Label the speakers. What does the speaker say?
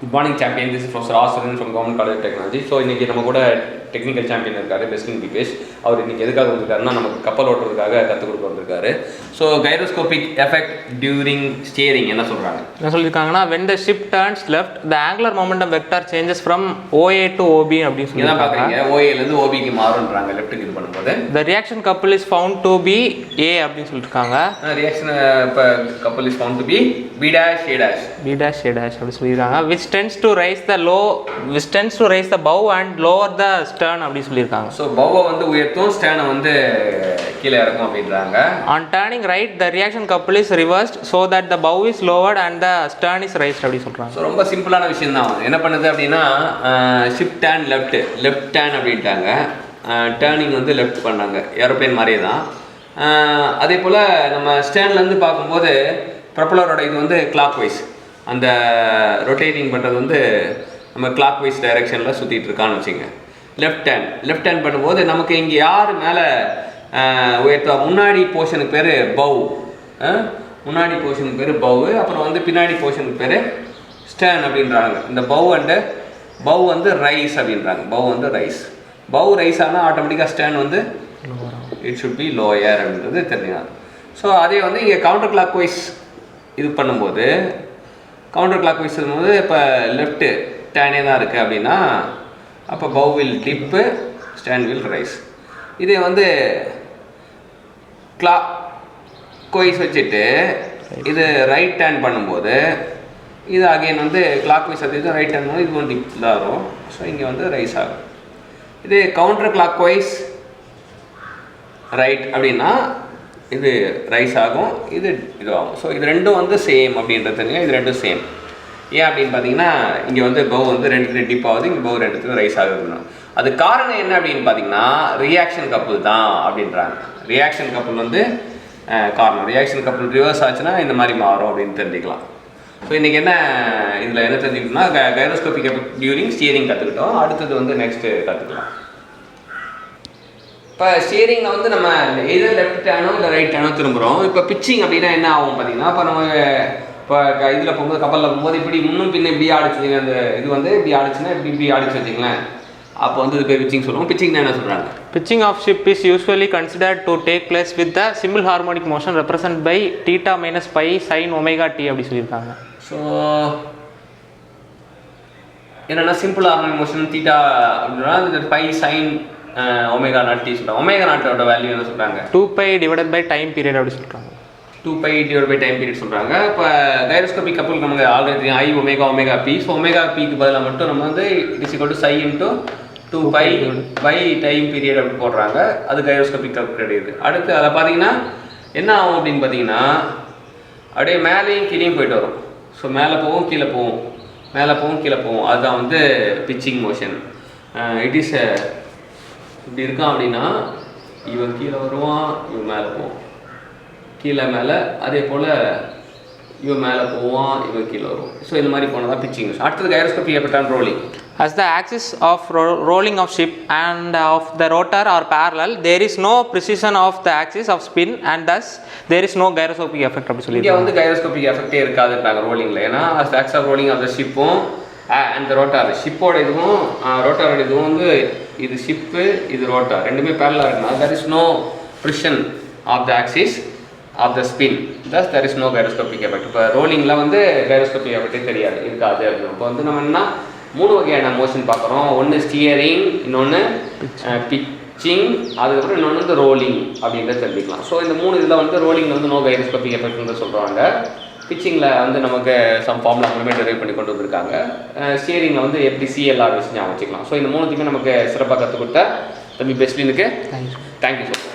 Speaker 1: Good morning, champion. This is Professor Aswaran from Government College of Technology. So, இன்னைக்கு நம்ம கூட technical champion இருக்காரு பெஸ்லிங் தீபேஷ். அவர் இன்னைக்கு எதுக்காக வந்திருக்காருன்னா நமக்கு கப்பல் ஓட்டுறதுக்காக கற்றுக் கொடுக்க வந்திருக்காரு. So gyroscopic effect during steering என்ன சொல்கிறாங்க?
Speaker 2: என்ன சொல்லியிருக்காங்கன்னா when the ship turns left the angular momentum vector changes from OA to OB அப்படின்னு சொல்லி
Speaker 1: இதான் பார்க்குறீங்க. OAலேருந்து OBக்கு மாறுன்றாங்க லெஃப்ட்டுக்கு இது பண்ணும்போது.
Speaker 2: the reaction couple is found to be A அப்படின்னு சொல்லியிருக்காங்க.
Speaker 1: ரியாக்ஷன் இப்போ கப்பல் is found to be B dash A dash
Speaker 2: அப்படி சொல்லியிருக்காங்க which tends to raise the bow and lower the stern அப்படி சொல்லியிருக்காங்க.
Speaker 1: ஸோ பவ்வை வந்து உயர்த்தும் ஸ்டேனை வந்து கீழே இறக்கும் அப்படின்றாங்க.
Speaker 2: on turning right the reaction couple is reversed so that the bow is lowered and the stern is raised அப்படி சொல்கிறாங்க.
Speaker 1: ஸோ ரொம்ப சிம்பிளான விஷயம் தான். என்ன பண்ணுது அப்படின்னா ஷிஃப்ட் டேன் லெஃப்ட் டேன் அப்படின்ட்டாங்க. டேர்னிங் வந்து லெஃப்ட் பண்ணாங்க, ஏரோப்ளேன் மாதிரியே தான். அதே போல் நம்ம ஸ்டேண்ட்லேருந்து பார்க்கும்போது ப்ரொப்பலரோட இது வந்து கிளாக் வைஸ், அந்த ரொட்டேட்டிங் பண்ணுறது வந்து நம்ம கிளாக் வைஸ் டைரெக்ஷனில் சுற்றிட்டு இருக்கான்னு வச்சுங்க. லெஃப்ட் ஹேண்ட் பண்ணும்போது நமக்கு இங்கே யார் மேலே உயர்த்தா, முன்னாடி போர்ஷனுக்கு பேர் பவ், முன்னாடி போர்ஷனுக்கு பேர் பவ், அப்புறம் வந்து பின்னாடி போர்ஷனுக்கு பேர் ஸ்டேன் அப்படின்றாங்க. இந்த பவ் வந்து ரைஸ் அப்படின்றாங்க. பவ் ரைஸ் ஆனால் ஆட்டோமேட்டிக்காக ஸ்டேன் வந்து இட் ஷுட் பி லோயர் அப்படின்றது தெரிஞ்சுக்கலாம். ஸோ அதே வந்து இங்கே கவுண்டர் கிளாக் வைஸ் இது பண்ணும்போது இப்போ லெஃப்ட்டு டேனே தான் இருக்குது அப்படின்னா அப்போ bow will dip, stand will rise. இதே வந்து கிளாக் வைஸ் வச்சுட்டு இது ரைட் டேன் பண்ணும்போது இது அகைன் வந்து கிளாக் வைஸ் அது ரைட் டேன் பண்ணும்போது இது வந்து டிப் தான் வரும். ஸோ இங்கே வந்து ரைஸ் ஆகும். இது கவுண்டர் கிளாக் வைஸ் ரைட் அப்படின்னா இது ரைஸ் ஆகும், இது ஆகும். ஸோ இது ரெண்டும் வந்து சேம் அப்படின்றது தெரியுங்க. இது ரெண்டும் சேம். ஏன் அப்படின்னு பார்த்தீங்கன்னா இங்கே வந்து பவ் வந்து ரெண்டு டிப் ஆகுது, இங்கே பவ் ரெண்டுத்துக்கும் ரைஸ் ஆகுதுன்னு. அது காரணம் என்ன அப்படின்னு பார்த்தீங்கன்னா ரியாக்ஷன் கப்புள் தான் அப்படின்றாங்க. ரியாக்ஷன் கப்புள் வந்து காரணம். ரியாக்ஷன் கப்புள் ரிவர்ஸ் ஆச்சுன்னா இந்த மாதிரி மாறும் அப்படின்னு தெரிஞ்சுக்கலாம். ஸோ இன்றைக்கி இதில் என்ன தெரிஞ்சுக்கணும்னா கைரோஸ்கோபிக் எஃபெக்ட் டியூரிங் ஸ்டியரிங் கற்றுக்கிட்டோம். அடுத்தது வந்து நெக்ஸ்ட்டு கற்றுக்கலாம். இப்போ ஸ்டியரிங்கில் வந்து நம்ம எது லெஃப்ட் டேனோ இல்லை ரைட் டேனோ திரும்புகிறோம். இப்போ பிச்சிங் அப்படின்னா என்ன ஆகும் பார்த்தீங்கன்னா, இப்போ நம்ம இப்போ இதில் போகும்போது கப்பலில் போகும்போது இப்படி முன்னும் பின்ன இப்படி ஆடிச்சுங்க, அந்த இது வந்து இப்படி ஆடிச்சுன்னா இப்படி ஆடிச்சு வச்சிங்களேன், அப்போ வந்து இது பேர் பிச்சிங் சொல்லுவோம். பிச்சிங்னா என்ன சொல்கிறாங்க?
Speaker 2: Pitching of ship is usually considered to take place with the simple harmonic motion represented by theta minus pi sin omega t அப்படி சொல்லியிருக்காங்க.
Speaker 1: ஸோ என்னென்னா சிம்பிள் ஹார்மோனிக் மோஷன் தீட்டா அப்படின்னா இந்த pi sine omega naught t சொல்கிறாங்க. Omega நாட்டோட value என்ன சொல்கிறாங்க?
Speaker 2: 2π divided by time period அப்படி சொல்கிறாங்க.
Speaker 1: 2π divided by time period சொல்கிறாங்க. இப்போ கைரோஸ்கோபிக் கப்பல் நமக்கு already I omega P. So omega பிக்கு பதிலாக மட்டும் நம்ம வந்து it is equal to psi into 2π by time period அப்படி போடுறாங்க. அது கைரோஸ்கோபிக் கப்பல் கிடையாது. அடுத்து அதை பார்த்தீங்கன்னா என்ன ஆகும் அப்படின்னு பார்த்தீங்கன்னா அப்படியே மேலேயும் கீழேயும் போயிட்டு வரும். ஸோ மேலே போகும் கீழே போகும், அதுதான் வந்து பிச்சிங் மோஷன். இட் இஸ் இப்படி இருக்கான் அப்படின்னா இவன் கீழே வருவான், இவன் மேலே போவான், கீழே மேலே, அதே போல் இவன் மேலே போவான், இவன் கீழே வருவான். ஸோ இந்த மாதிரி போனால் தான் பிச்சிங். அடுத்தது gyroscopic effect on rolling.
Speaker 2: As the axis of rolling of ship and of the rotor are parallel, there is no precision of the axis of spin and thus there is no gyroscopic effect அப்படி சொல்லியிருக்காங்க.
Speaker 1: இங்கே வந்து gyroscopic எஃபெக்டே இருக்காதுன்றாங்க ரோலிங்கில். ஏன்னா axis of rolling of the ஷிப்பும் அந்த rotor, ஷிப்போட இதுவும் ரோட்டாரோட இதுவும் வந்து இது ஷிப்பு இது ரோட்டார் ரெண்டுமே பேரலாக இருக்குன்னா there is no precision of the axis of the spin, thus there is no gyroscopic effect. இப்போ ரோலிங்கில் வந்து கைரோஸ்கோபிக் எஃபெக்டே இருக்காது அப்படின்னு. இப்போ வந்து நம்ம என்ன 3 வகையான மோஷன் பார்க்குறோம். ஒன்று ஸ்டியரிங், இன்னொன்று பிச்சிங், அதுக்கப்புறம் இன்னொன்று வந்து ரோலிங் அப்படின்றத தெரிஞ்சுக்கலாம். ஸோ இந்த 3 இதில் வந்து ரோலிங்கில் வந்து நோ கைரோஸ்கோபிக் எஃபெக்ட்னு சொல்கிறாங்க. பிச்சிங்கில் வந்து நமக்கு சம் ஃபார்முலா மூலமே டெரைவ் பண்ணி கொண்டு வந்திருக்காங்க. ஸ்டியரிங்கில் வந்து எப்படி CLR வச்சு ஞாபகம் வச்சுக்கலாம். ஸோ இந்த 3த்தையுமே நமக்கு சிறப்பாக கற்றுக் கொடுத்த தம்பி பெஸ்லினுக்கு தேங்க்யூ ஸோ மச்.